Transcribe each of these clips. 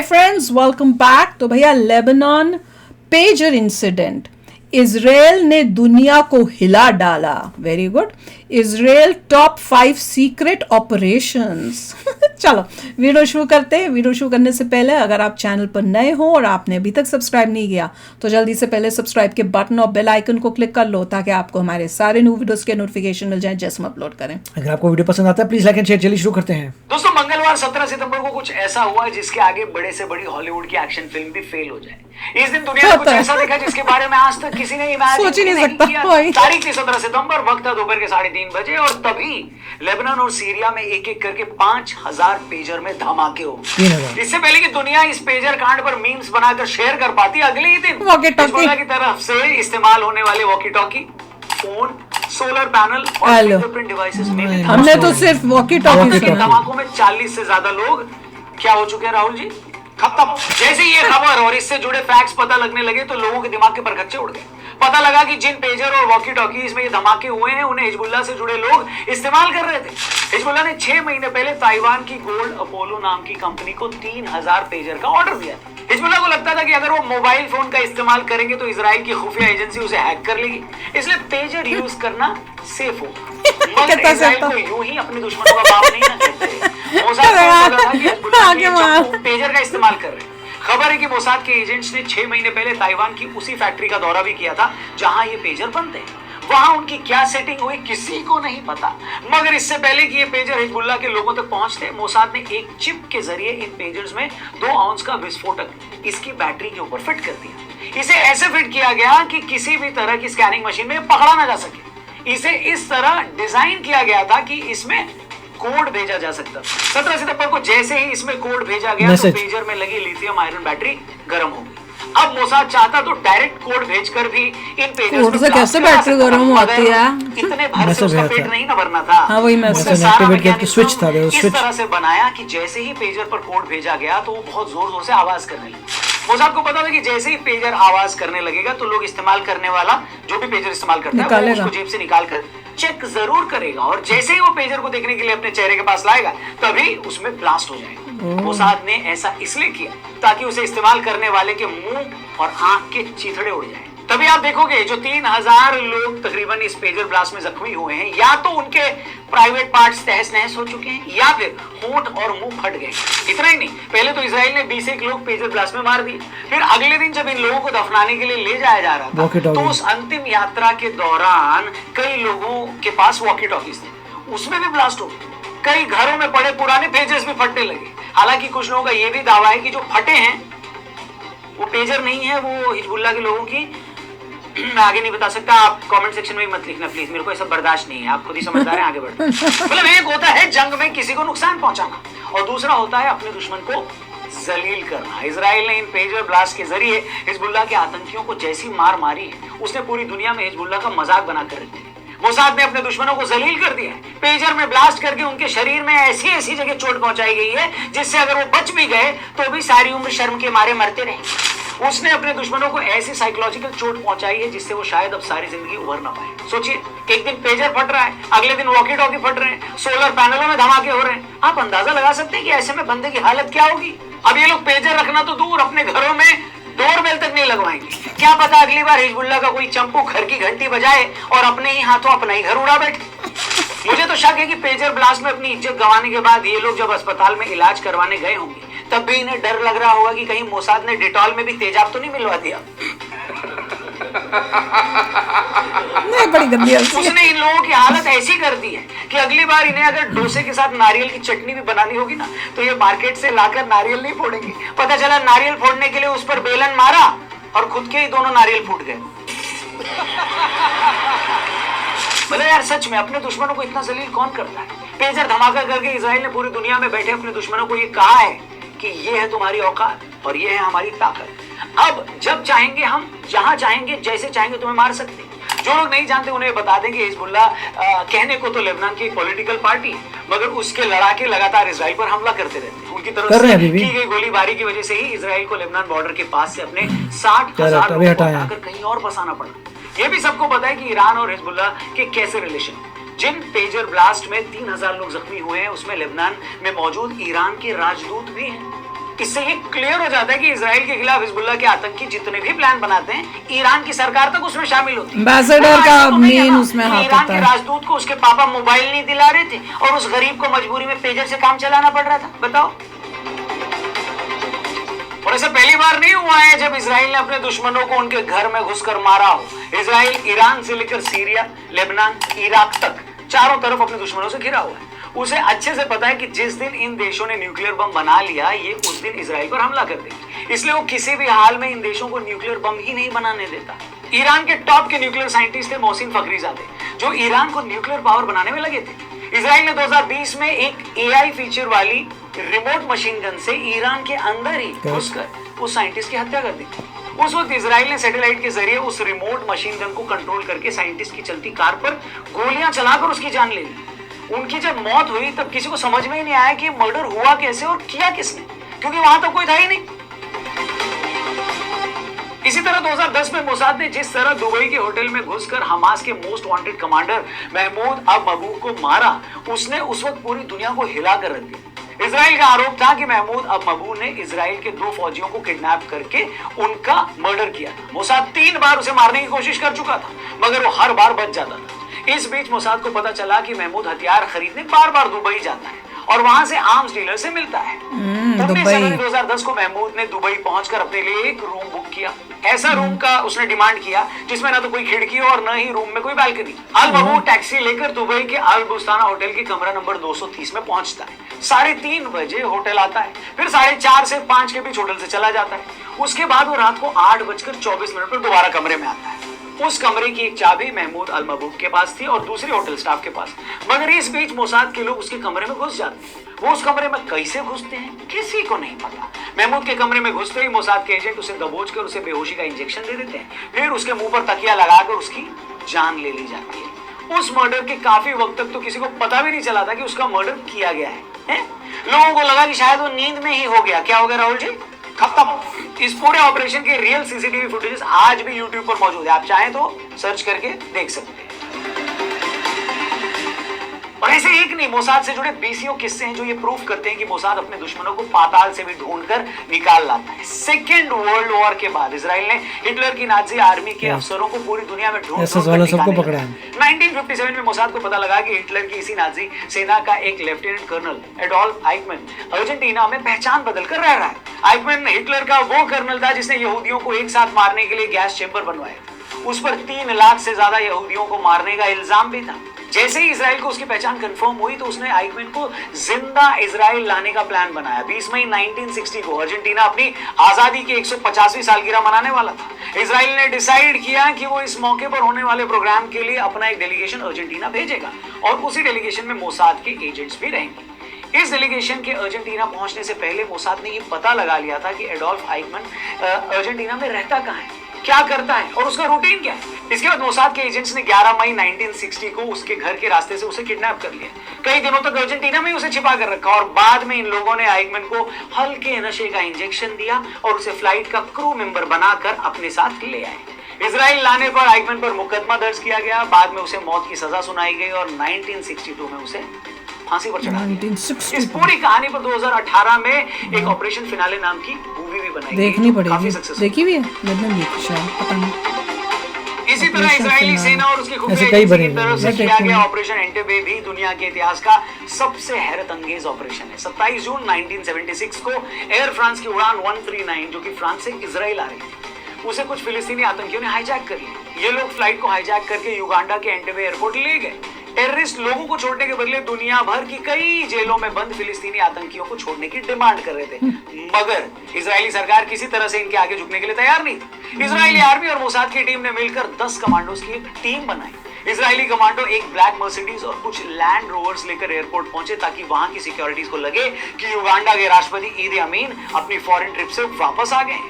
Hi friends, welcome back. तो भैया, Lebanon pager incident, Israel ने दुनिया को हिला डाला। Very good. Israel top 5 secret operations. चलो वीडियो शुरू करते हैं। वीडियो शुरू करने से पहले अगर आप चैनल पर नए हो और आपने अभी तक सब्सक्राइब नहीं किया तो जल्दी से पहले सब्सक्राइब के बटन और बेल आइकन को क्लिक कर लो ताकि आपको हमारे सारे न्यू वीडियोस के नोटिफिकेशन मिल जाएं जैसे हम अपलोड करें। अगर आपको वीडियो पसंद आता है प्लीज लाइक एंड शेयर। चलिए शुरू करते हैं। दोस्तों, मंगलवार 17 सितंबर को कुछ ऐसा हुआ जिसके आगे बड़े से बड़ी हॉलीवुड की एक्शन फिल्म भी फेल हो जाए। इस दिन दुनिया ने कुछ ऐसा देखा जिसके बारे में आज तक किसी ने इमेजिन सोच ही नहीं सकता किया। कोई। तारीख थी 17 सितंबर, वक्त था दोपहर के 3:30 बजे और तभी लेबनान और सीरिया में एक एक करके 5000 पेजर में धमाके हो। 3000। इससे पहले कि दुनिया इस पेजर कांड पर मीम्स बनाकर शेयर कर पाती, अगले ही दिन वॉकी टॉकी हिजबुल्लाह की तरफ से इस्तेमाल होने वाले walkie talkie, phone, solar panel और हेलो। फिंगरप्रिंट डिवाइसेस में भी हमने तो सिर्फ वॉकी टॉकी इन सुना। धमाकों में 40 से ज्यादा लोग क्या हो चुके हैं राहुल जी? खत्म। जैसे ये खबर और इससे जुड़े फैक्ट्स पता लगने लगे तो लोगों के दिमाग के परखच्चे उड़ गए। पता लगा कि जिन पेजर और वॉकी टॉकीज में ये धमाके हुए हैं उन्हें हिजबुल्लाह से जुड़े लोग इस्तेमाल कर रहे थे। हिजबुल्लाह ने 6 महीने पहले ताइवान की गोल्ड अपोलो नाम की कंपनी को 3000 पेजर का ऑर्डर दिया था। हिजबुल्लाह को लगता था कि अगर वो मोबाइल फोन का इस्तेमाल करेंगे तो इजराइल की खुफिया एजेंसी उसे हैक कर लेगी, इसलिए पेजर यूज करना सेफ हो। मगर इजराइल को यूं ही अपने दुश्मनों का बाप नहीं ना कहते। मोसाद को लगा था कि हिजबुल्लाह के चप्पू पेजर का इस्तेमाल कर रहे हैं। खबर है कि मोसाद के एजेंट्स ने 6 महीने पहले ताइवान की उसी फैक्ट्री का दौरा भी किया था जहां ये पेजर बनते हैं। वहां उनकी क्या सेटिंग हुई किसी को नहीं पता, मगर इससे पहले कि ये पेजर हिजबुल्लाह के लोगों तक पहुंचते, मोसाद ने एक चिप के जरिए इन पेजर्स में 2 आउंस का विस्फोटक इसकी बैटरी के ऊपर फिट कर दिया। इसे ऐसे फिट किया गया कि किसी भी तरह की स्कैनिंग मशीन में पकड़ा ना जा सके। इसे इस तरह डिजाइन किया गया था कि इसमें कोड भेजा जा सकता। 17 सितंबर को जैसे ही इसमें कोड भेजा गया तो पेजर में लगी लिथियम आयरन बैटरी गर्म हो गई। अब मोसाद चाहता तो डायरेक्ट कोड भेजकर भी इन पेजर्स से कैसे बैटरी गर्म होती है? इतने भर से उसका पेट नहीं ना भरना था। हाँ, वही मैं स्विच था, इस तरह से बनाया कि जैसे ही पेजर पर कोड भेजा गया तो वो बहुत जोर जोर से आवाज करने लगी। मोसाद को पता था कि जैसे ही पेजर आवाज करने लगेगा तो लोग इस्तेमाल करने वाला जो भी पेजर इस्तेमाल करता है वो उसको जेब से निकाल कर चेक जरूर करेगा और जैसे ही वो पेजर को देखने के लिए अपने चेहरे के पास लाएगा तभी उसमें ब्लास्ट हो जाएगा। मोसाद ने ऐसा इसलिए किया ताकि उसे इस्तेमाल करने वाले के मुंह और आंख के चीथड़े उड़ जाएं। तभी आप देखोगे जो 3000 लोग तकरीबन इस पेजर ब्लास्ट में जख्मी हुए हैं, या तो उनके प्राइवेट पार्ट्स तहस नहस हो चुके हैं या फिर होंठ और मुंह फट गए। इतना ही नहीं, पहले तो इजराइल ने 20 लोग पेजर ब्लास्ट में मार दिए। फिर अगले दिन जब इन लोगों को दफनाने के लिए ले जाया जा रहा था तो उस अंतिम यात्रा के दौरान कई लोगों के पास वॉकी टॉकीज थे, उसमें भी ब्लास्ट हो गए। कई घरों में पड़े पुराने पेजर्स भी फटने लगे। हालांकि कुछ लोगों का यह भी दावा है कि जो फटे हैं वो पेजर नहीं है, वो हिजबुल्लाह के लोगों की। मैं आगे नहीं बता सकता, आप कमेंट सेक्शन में मत लिखना प्लीज, मेरे को ऐसा बर्दाश्त नहीं है। आप खुद ही समझदार हैं, आगे बढ़ते। मतलब एक होता है जंग में किसी को नुकसान पहुंचाना और दूसरा होता है अपने दुश्मन को जलील करना। इजराइल ने इन पेजर ब्लास्ट के जरिए हिजबुल्लाह के आतंकियों को जैसी मार मारी है उसने पूरी दुनिया में हिजबुल्लाह का मजाक बना कर रखी है। मोसाद ने अपने दुश्मनों को जलील कर दिया है। पेजर में ब्लास्ट करके उनके शरीर में ऐसी ऐसी जगह चोट पहुंचाई गई है जिससे अगर वो बच भी गए तो भी सारी उम्र शर्म के मारे मरते रहे। उसने अपने दुश्मनों को ऐसी साइकोलॉजिकल चोट पहुंचाई है जिससे वो शायद अब सारी जिंदगी उभर ना पाए। सोचिए, एक दिन पेजर फट रहा है, अगले दिन वॉकी टॉकी फट रहे हैं, सोलर पैनलों में धमाके हो रहे हैं। आप अंदाजा लगा सकते हैं कि ऐसे में बंदे की हालत क्या होगी। अब ये लोग पेजर रखना तो दूर, अपने घरों में डोरबेल तक नहीं लगवाएंगे। क्या पता अगली बार हिजबुल्लाह का कोई चंपू घर की घंटी बजाए और अपने ही हाथों अपना ही घर उड़ा बैठे। मुझे तो शक है कि पेजर ब्लास्ट में अपनी इज्जत गंवाने के बाद ये लोग जब अस्पताल में इलाज करवाने गए होंगे तब भी इन्हें डर लग रहा होगा कि कहीं मोसाद ने डिटॉल में भी तेजाब तो नहीं मिलवा दिया। बड़ी गंदी उसने इन लोगों की हालत ऐसी कर दी है कि अगली बार इन्हें अगर डोसे के साथ नारियल की चटनी भी बनानी होगी ना तो ये मार्केट से लाकर नारियल नहीं फोड़ेंगे। पता चला नारियल फोड़ने के लिए उस पर बेलन मारा और खुद के ही दोनों नारियल फूट गए। मतलब यार सच में अपने दुश्मनों को इतना जलील कौन करता है? पेजर धमाका करके इजराइल ने पूरी दुनिया में बैठे अपने दुश्मनों को ये कहा है कि ये है तुम्हारी औकात और ये है हमारी ताकत। अब जब चाहेंगे हम जहां चाहेंगे जैसे चाहेंगे तुम्हें मार सकते हैं। जो लोग नहीं जानते उन्हें बता दें कि हिजबुल्लाह कहने को तो लेबनान की पॉलिटिकल पार्टी है, मगर उसके लड़ाके लगातार इजराइल पर हमला करते रहते हैं। उनकी तरफ से की गई गोलीबारी की वजह से ही इजराइल को लेबनान बॉर्डर के पास से अपने 60,000 लोगों को हटाकर कहीं और बसाना पड़ा। यह भी सबको पता है कि ईरान और हिजबुल्लाह के कैसे रिलेशन। जिन पेजर ब्लास्ट में 3000 लोग जख्मी हुए हैं उसमें लेबनान में मौजूद ईरान के राजदूत भी हैं। इससे ये क्लियर हो जाता है कि इजराइल के खिलाफ हिजबुल्लाह के आतंकी जितने भी प्लान बनाते हैं, ईरान की सरकार तक उसमें शामिल होती है। एम्बेसडर का मेन उसमें हाथ ईरान होता के है। राजदूत को उसके पापा मोबाइल नहीं दिला रहे थे और उस गरीब को मजबूरी में पेजर से काम चलाना पड़ रहा था, बताओ। और ऐसा पहली बार नहीं हुआ है जब इजराइल ने अपने दुश्मनों को उनके घर में घुसकर मारा हो। इजराइल ईरान से लेकर सीरिया, लेबनान, इराक तक चारों तरफ अपने दुश्मनों से घिरा हुआ है। उसे अच्छे से पता है कि जिस दिन इन देशों ने न्यूक्लियर बम बना लिया, ये उस दिन इजराइल पर हमला कर देगी। इसलिए वो किसी भी हाल में इन देशों को न्यूक्लियर बम ही नहीं बनाने देता। ईरान के टॉप के न्यूक्लियर साइंटिस्ट थे मोहसिन फखरीजादे, जो ईरान को न्यूक्लियर पावर बनाने में लगे थे। इजराइल ने 2020 में एक एआई फीचर वाली रिमोट मशीन गन से ईरान के अंदर ही घुसकर उस साइंटिस्ट की हत्या कर दी। उस वक्त इजराइल ने सैटेलाइट के जरिए उस रिमोट मशीन गन को कंट्रोल करके साइंटिस्ट की चलती कार पर गोलियां चलाकर उसकी जान ले ली। उनकी जब मौत हुई तब किसी को समझ में ही नहीं आया कि मर्डर हुआ कैसे और किया किसने, क्योंकि वहां तो कोई था ही नहीं। इसी तरह 2010 में मोसाद ने जिस तरह दुबई के होटल में घुसकर हमास के मोस्ट वांटेड कमांडर महमूद अब मबूब को मारा, उसने उस वक्त पूरी दुनिया को हिलाकर रख दिया। इजराइल का आरोप था कि महमूद अब मबूब ने इजराइल के 2 फौजियों को किडनैप करके उनका मर्डर किया था। मोसाद 3 बार उसे मारने की कोशिश कर चुका था, मगर वो हर बार बच जाता था। इस बीच मोसाद को पता चला कि महमूद हथियार खरीदने बार बार दुबई जाता है और वहां से आर्म्स डीलर से मिलता है। 19 जनवरी 2010 को महमूद ने दुबई पहुंचकर अपने लिए एक रूम बुक किया। ऐसा रूम का उसने डिमांड किया जिसमें ना तो कोई खिड़की हो और न ही रूम में कोई बालकनी। अल मबूब टैक्सी लेकर दुबई के अल बुस्ताना होटल के कमरा नंबर 230 में पहुंचता है। 3:30 बजे होटल आता है, फिर 4:30 से 5 के बीच होटल से चला जाता है। उसके बाद वो रात को 8:24 पर दोबारा कमरे में आता है। उस कमरे की एक चाबी महमूद अल मबूब के पास थी और दूसरी होटल स्टाफ के पास, मगर इस बीच मोसाद के लोग उसके कमरे में घुस जाते हैं। वो उस कमरे में कैसे घुसते हैं किसी को नहीं पता। महमूद के कमरे में घुसते ही मोसाद के एजेंट उसे दबोचकर उसे बेहोशी का इंजेक्शन दे देते हैं, फिर उसके मुंह पर तकिया लगाकर उसकी जान ले ली जाती है। उस मर्डर के काफी वक्त तक तो किसी को पता भी नहीं चला था कि उसका मर्डर किया गया है? लोगों को लगा कि शायद वो नींद में ही हो गया। क्या हो गया राहुल जी? खत्म। इस पूरे ऑपरेशन के रियल सीसीटीवी फुटेज आज भी यूट्यूब पर मौजूद है, आप चाहें तो सर्च करके देख सकते हैं। और ऐसे एक नहीं, मोसाद से जुड़े बीसियों किस्से हैं जो ये प्रूफ करते हैं कि मोसाद अपने दुश्मनों को पाताल से भी ढूंढकर निकाल लाता है। सेकेंड वर्ल्ड वॉर के बाद इजराइल ने हिटलर की नाजी आर्मी के अफसरों को पूरी दुनिया में ढूंढ सबको पकड़ा है। 1957 में मोसाद को पता लगा कि हिटलर की इसी नाजी सेना का एक lieutenant colonel Adolf Eichmann Argentina में पहचान बदल कर रह रहा है। आइकमैन हिटलर का वो कर्नल था जिसने यहूदियों को एक साथ मारने के लिए गैस चेंबर बनवाया। उस पर 3 लाख से ज्यादा यहूदियों को मारने का इल्जाम भी था। जैसे ही इजराइल को उसकी पहचान कंफर्म हुई तो उसने आइकमैन को जिंदा इजराइल लाने का प्लान बनाया। 20 मई 1960 को अर्जेंटीना अपनी आजादी की 150वीं सालगिरह मनाने वाला था। इजराइल ने डिसाइड किया कि वो इस मौके पर होने वाले प्रोग्राम के लिए अपना एक डेलीगेशन अर्जेंटीना भेजेगा और उसी डेलीगेशन में मोसाद के एजेंट्स भी रहेंगे। इस डेलीगेशन के अर्जेंटीना पहुंचने से पहले मोसाद ने ये पता लगा लिया था कि एडोल्फ आइकमैन अर्जेंटीना में रहता कहाँ है, क्या करता है और उसका रूटीन क्या है। इसके बाद मोसाद के एजेंट्स ने 11 मई 1960 को उसके घर के रास्ते से उसे किडनैप कर लिया। कई दिनों तक अर्जेंटीना में उसे छिपा कर रखा और बाद में इन लोगों ने आइकमैन को हल्के नशे का इंजेक्शन दिया और उसे फ्लाइट का क्रू मेंबर बनाकर अपने साथ ले आए। इजराइल लाने पर आइकमैन पर मुकदमा दर्ज किया गया, बाद में उसे मौत की सजा सुनाई गई और 1962 में उसे फांसी पर चढ़ा दिया। इस पूरी कहानी पर 2018 में एक ऑपरेशन फिनाले नाम की मूवी भी बनाई गई, देखनी पड़ेगी। काफी सक्सेसफुल। देखी भी है? मैंने देखी शायद, पता नहीं। इसी तरह इजरायली सेना और उसकी खुफिया एजेंसी की तरफ से किया गया ऑपरेशन एंटेबे भी दुनिया के इतिहास का सबसे हैरत अंगेज ऑपरेशन है। 27 जून 1976 को एयर फ्रांस की उड़ान 139 जो कि फ्रांस से इजराइल आ रही थी, उसे कुछ फिलिस्तीनी आतंकियों ने हाईजैक कर लिया। ये लोग फ्लाइट को हाईजैक करके युगांडा के एंटेबे एयरपोर्ट ले गए। टेररिस्ट लोगों को छोड़ने के बदले दुनिया भर की कई जेलों में बंद फिलिस्तीनी आतंकियों को छोड़ने की डिमांड कर रहे थे, मगर इजरायली सरकार किसी तरह से इनके आगे झुकने के लिए तैयार नहीं थी। इजरायली आर्मी और मोसाद की टीम ने मिलकर 10 कमांडोज की एक टीम बनाई। इजरायली कमांडो एक ब्लैक मर्सिडीज और कुछ लैंड रोवर्स लेकर एयरपोर्ट पहुंचे ताकि वहां की सिक्योरिटीज को लगे कि युगांडा के राष्ट्रपति ईदी अमीन अपनी फॉरेन ट्रिप से वापस आ गए।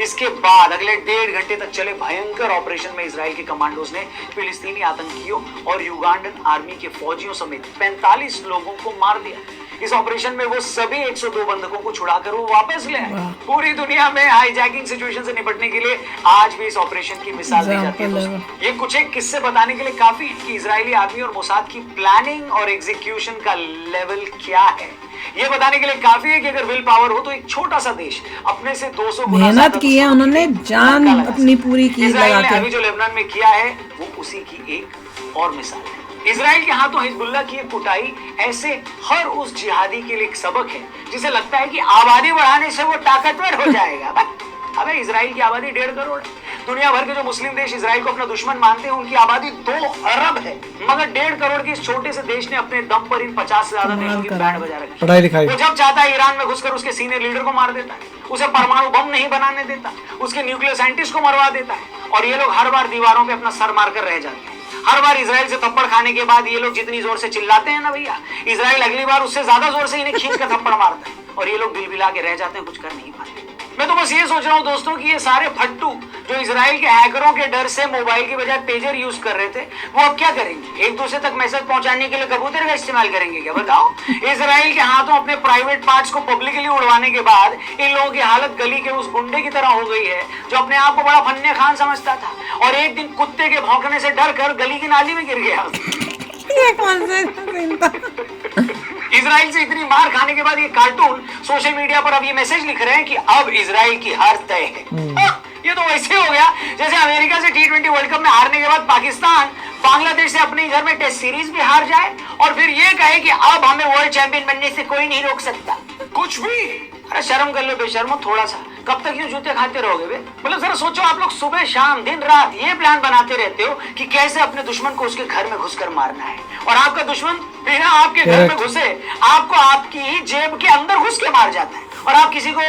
इसके बाद अगले 1.5 घंटे तक चले भयंकर ऑपरेशन में इजराइल के कमांडोज ने फिलिस्तीनी आतंकियों और युगांडन आर्मी के फौजियों समेत 45 लोगों को मार दिया। इस ऑपरेशन में वो सभी 102 बंधकों को छुड़ाकर वो वापस ले आए। पूरी दुनिया में हाईजैकिंग सिचुएशन से निपटने के लिए आज भी इस ऑपरेशन की मिसाल दी जाती है। ये कुछ एक किस्से बताने के लिए काफी है कि इजरायली आर्मी और मोसाद की प्लानिंग और एग्जीक्यूशन का लेवल क्या है। ये बताने के लिए काफी है कि अगर विल पावर हो तो एक छोटा सा देश अपने से 200 गुना मेहनत की है उन्होंने, जान अपनी पूरी की इजराइल लगा ने के। अभी जो लेबनान में किया है वो उसी की एक और मिसाल है। इजराइल के हाथों हिजबुल्लाह की कुटाई ऐसे हर उस जिहादी के लिए एक सबक है जिसे लगता है कि आबादी बढ़ाने से वो ताकतवर हो जाएगा। अबे इजराइल की आबादी 1.5 करोड़ है। दुनिया भर के जो मुस्लिम देश इजराइल को अपना दुश्मन मानते हैं उनकी आबादी 2 अरब है, मगर 1.5 करोड़ के इस छोटे से देश ने अपने दम पर इन 50 से ज्यादा देशों की बैंड बजा रखी। पढ़ाई लिखाई वो जब चाहता है ईरान में घुसकर उसके सीनियर लीडर को मार देता है, उसे परमाणु बम नहीं बनाने देता, उसके न्यूक्लियर साइंटिस्ट को मरवा देता है, और ये लोग हर बार दीवारों पे अपना सर मारकर रह जाते हैं। हर बार इजराइल से थप्पड़ खाने के बाद ये लोग जितनी जोर से चिल्लाते हैं ना भैया, इजराइल अगली बार उससे ज्यादा जोर से इन्हें खींच कर थप्पड़ मारता है, और ये लोग बिलबिला के रह जाते हैं, कुछ कर नहीं पाते। मैं तो बस ये सोच रहा हूँ दोस्तों कि ये सारे फट्टू जो इजराइल के हैकरों के डर से मोबाइल की बजाय पेजर यूज कर रहे थे, वो अब क्या करेंगे? एक दूसरे तक मैसेज पहुंचाने के लिए कबूतर का इस्तेमाल करेंगे क्या? बताओ। इजराइल के हाथों अपने प्राइवेट पार्ट्स को पब्लिकली उड़वाने के बाद इन लोगों की हालत गली के उस गुंडे की तरह हो गई है जो अपने आप को बड़ा फन्ने खान समझता था और एक दिन कुत्ते के भौंकने से डर कर गली की नाली में गिर गया। ये कौन सा सीन था? इजराइल से इतनी मार खाने के बाद ये कार्टून सोशल मीडिया पर अब ये मैसेज लिख रहे हैं कि अब इजराइल की हार तय है। ये तो वैसे हो गया जैसे अमेरिका से T20 वर्ल्ड कप में हारने के बाद पाकिस्तान बांग्लादेश से अपने घर में टेस्ट सीरीज भी हार जाए और फिर ये कहे कि अब हमें वर्ल्ड चैंपियन बनने से कोई नहीं रोक सकता। कुछ भी। अरे शर्म कर लो बेशर्मो थोड़ा सा, कब तक यूं जूते खाते रहोगे बे? मतलब जरा सोचो, आप लोग सुबह शाम दिन रात ये प्लान बनाते रहते हो कि कैसे अपने दुश्मन को उसके घर में घुसकर मारना है, और आपका दुश्मन बिना आपके घर में घुसे आपको आपकी जेब के अंदर घुस के मार जाता है, और आप किसी को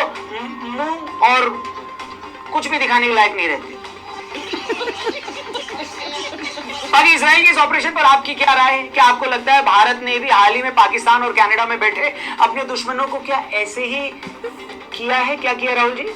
मुंह और कुछ भी दिखाने के लायक नहीं रहते। बाकी इजराइल के इस ऑपरेशन पर आपकी क्या राय है? क्या आपको लगता है भारत ने भी हाल ही में पाकिस्तान और कनाडा में बैठे अपने दुश्मनों को क्या ऐसे ही किया है? क्या किया राहुल जी?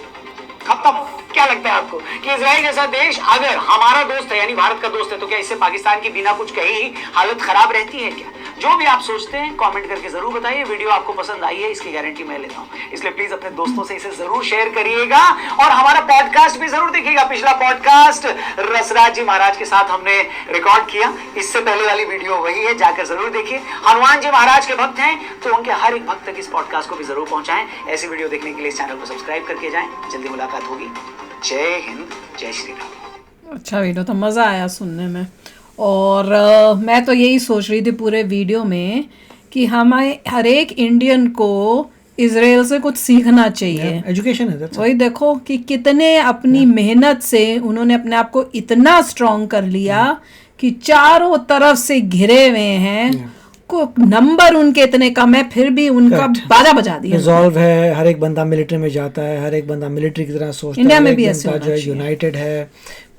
खत्म। क्या लगता है आपको कि इजराइल जैसा देश अगर हमारा दोस्त है यानी भारत का दोस्त है तो क्या इससे पाकिस्तान की बिना कुछ कहे ही हालत खराब रहती है क्या? जो भी आप सोचते हैं कमेंट करके जरूर बताइए। वीडियो आपको पसंद आई है इसकी गारंटी मैं लेता हूं, इसलिए प्लीज अपने दोस्तों से इसे जरूर शेयर करिएगा और हमारा पॉडकास्ट भी जरूर देखिएगा। पिछला पॉडकास्ट रसराज जी महाराज के साथ हमने रिकॉर्ड किया, इससे पहले वाली वीडियो वही है, जाकर जरूर देखिए। हनुमान जी महाराज के भक्त हैं तो उनके हर एक भक्त तक इस पॉडकास्ट को भी जरूर पहुंचाएं। ऐसी वीडियो देखने के लिए इस चैनल को सब्सक्राइब करके जाएं। जल्दी मुलाकात होगी। जय हिंद, जय श्री राम। अच्छा वीडियो तो मज़ा आया सुनने में, और मैं तो यही सोच रही थी पूरे वीडियो में कि हमें हर एक इंडियन को इजराइल से कुछ सीखना चाहिए। एजुकेशन है, वही देखो कि कितने अपनी मेहनत से उन्होंने अपने आप को इतना स्ट्रॉन्ग कर लिया कि चारों तरफ से घिरे हुए हैं, को नंबर उनके इतने कम है फिर भी उनका बाजा बजा दिया। रिजॉल्व है, हर एक बंदा मिलिट्री में जाता है, हर एक बंदा मिलिट्री की तरह सोचता है। इंडिया में भी ऐसे होना जो है चाहिए। यूनाइटेड है,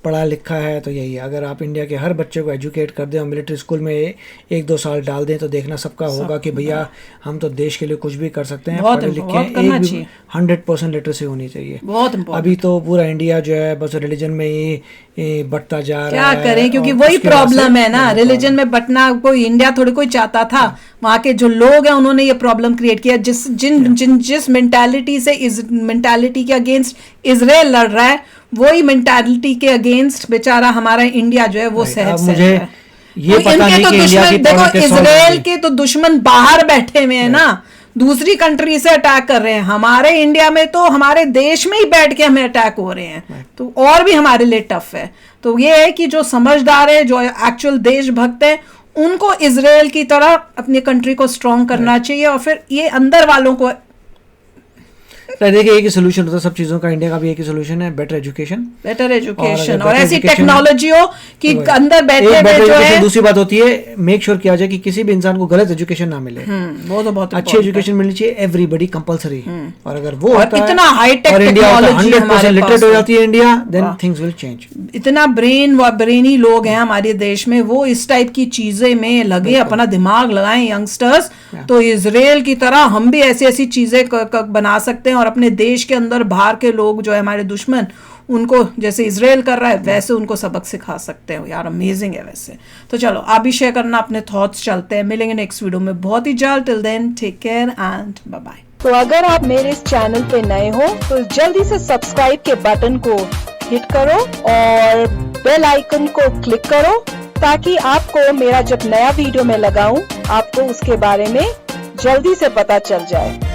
पढ़ा लिखा है। तो यही है, अगर आप इंडिया के हर बच्चे को एजुकेट कर दें और मिलिट्री स्कूल में 1-2 साल डाल दें तो देखना सबका होगा कि भैया हम तो देश के लिए कुछ भी कर सकते हैं। पढ़े लिखे एक भी 100% लिटरेसी होनी चाहिए। बहुत इम्पोर्टेंट। अभी तो पूरा इंडिया जो है बस रिलीजन में ही बढ़ता जा रहा है। क्या करें, क्योंकि वही प्रॉब्लम है ना, रिलीजन में बटना कोई इंडिया थोड़ी कोई चाहता था। वहाँ के जो लोग हैं उन्होंने ये प्रॉब्लम क्रिएट किया। जिस मेंटालिटी से इस मेंटालिटी के अगेंस्ट इजराइल लड़ रहा है, वही मेंटालिटी के अगेंस्ट बेचारा हमारा इंडिया जो है वो सहज मुझे ये पता नहीं तो कि इंडिया की देखो पॉलिटिक्स इजराइल के तो दुश्मन बाहर बैठे हुए हैं ना, दूसरी कंट्री से अटैक कर रहे हैं। हमारे इंडिया में तो हमारे देश में ही बैठ के हमें अटैक हो रहे हैं, तो और भी हमारे लिए टफ है। तो ये है कि जो समझदार है, जो एक्चुअल देशभक्त है, उनको इजराइल की तरह अपनी कंट्री को स्ट्रॉन्ग करना चाहिए, और फिर ये अंदर वालों को देखिए एक ही सोल्यूशन होता है सब चीजों का। इंडिया का भी एक ही सोल्यूशन है, बेटर एजुकेशन और ऐसी टेक्नोलॉजी हो कि अंदर बैठे हुए जो है। दूसरी बात होती है मेक श्योर किया जाए कि किसी भी इंसान को गलत एजुकेशन ना मिले। वो तो बहुत अच्छी एजुकेशन मिलनी चाहिए एवरीबॉडी कंपलसरी। और अगर वो और इतना हाईटेक टेक्नोलॉजी 100% लिटरेट हो जाती है India, then things will change. इतना ब्रेनी लोग हैं हमारे देश में, वो इस टाइप की चीजें में लगे अपना दिमाग लगाएं यंगस्टर्स, तो इजराइल की तरह हम भी ऐसी ऐसी चीजें बना सकते हैं। और अपने देश के अंदर बाहर के लोग जो है हमारे दुश्मन, उनको जैसे इजराइल कर रहा है वैसे उनको सबक सिखा सकते हो यार। अमेजिंग है वैसे। तो चलो आप भी शेयर करना अपने थॉट्स। चलते हैं, मिलेंगे नेक्स्ट वीडियो में बहुत ही जल्द। Till then take care and bye bye. तो अगर आप मेरे इस चैनल पे नए हो तो जल्दी से सब्सक्राइब के बटन को हिट करो और बेल आइकन को क्लिक करो, ताकि आपको मेरा जब नया वीडियो मैं लगाऊं आपको उसके बारे में जल्दी से पता चल जाए।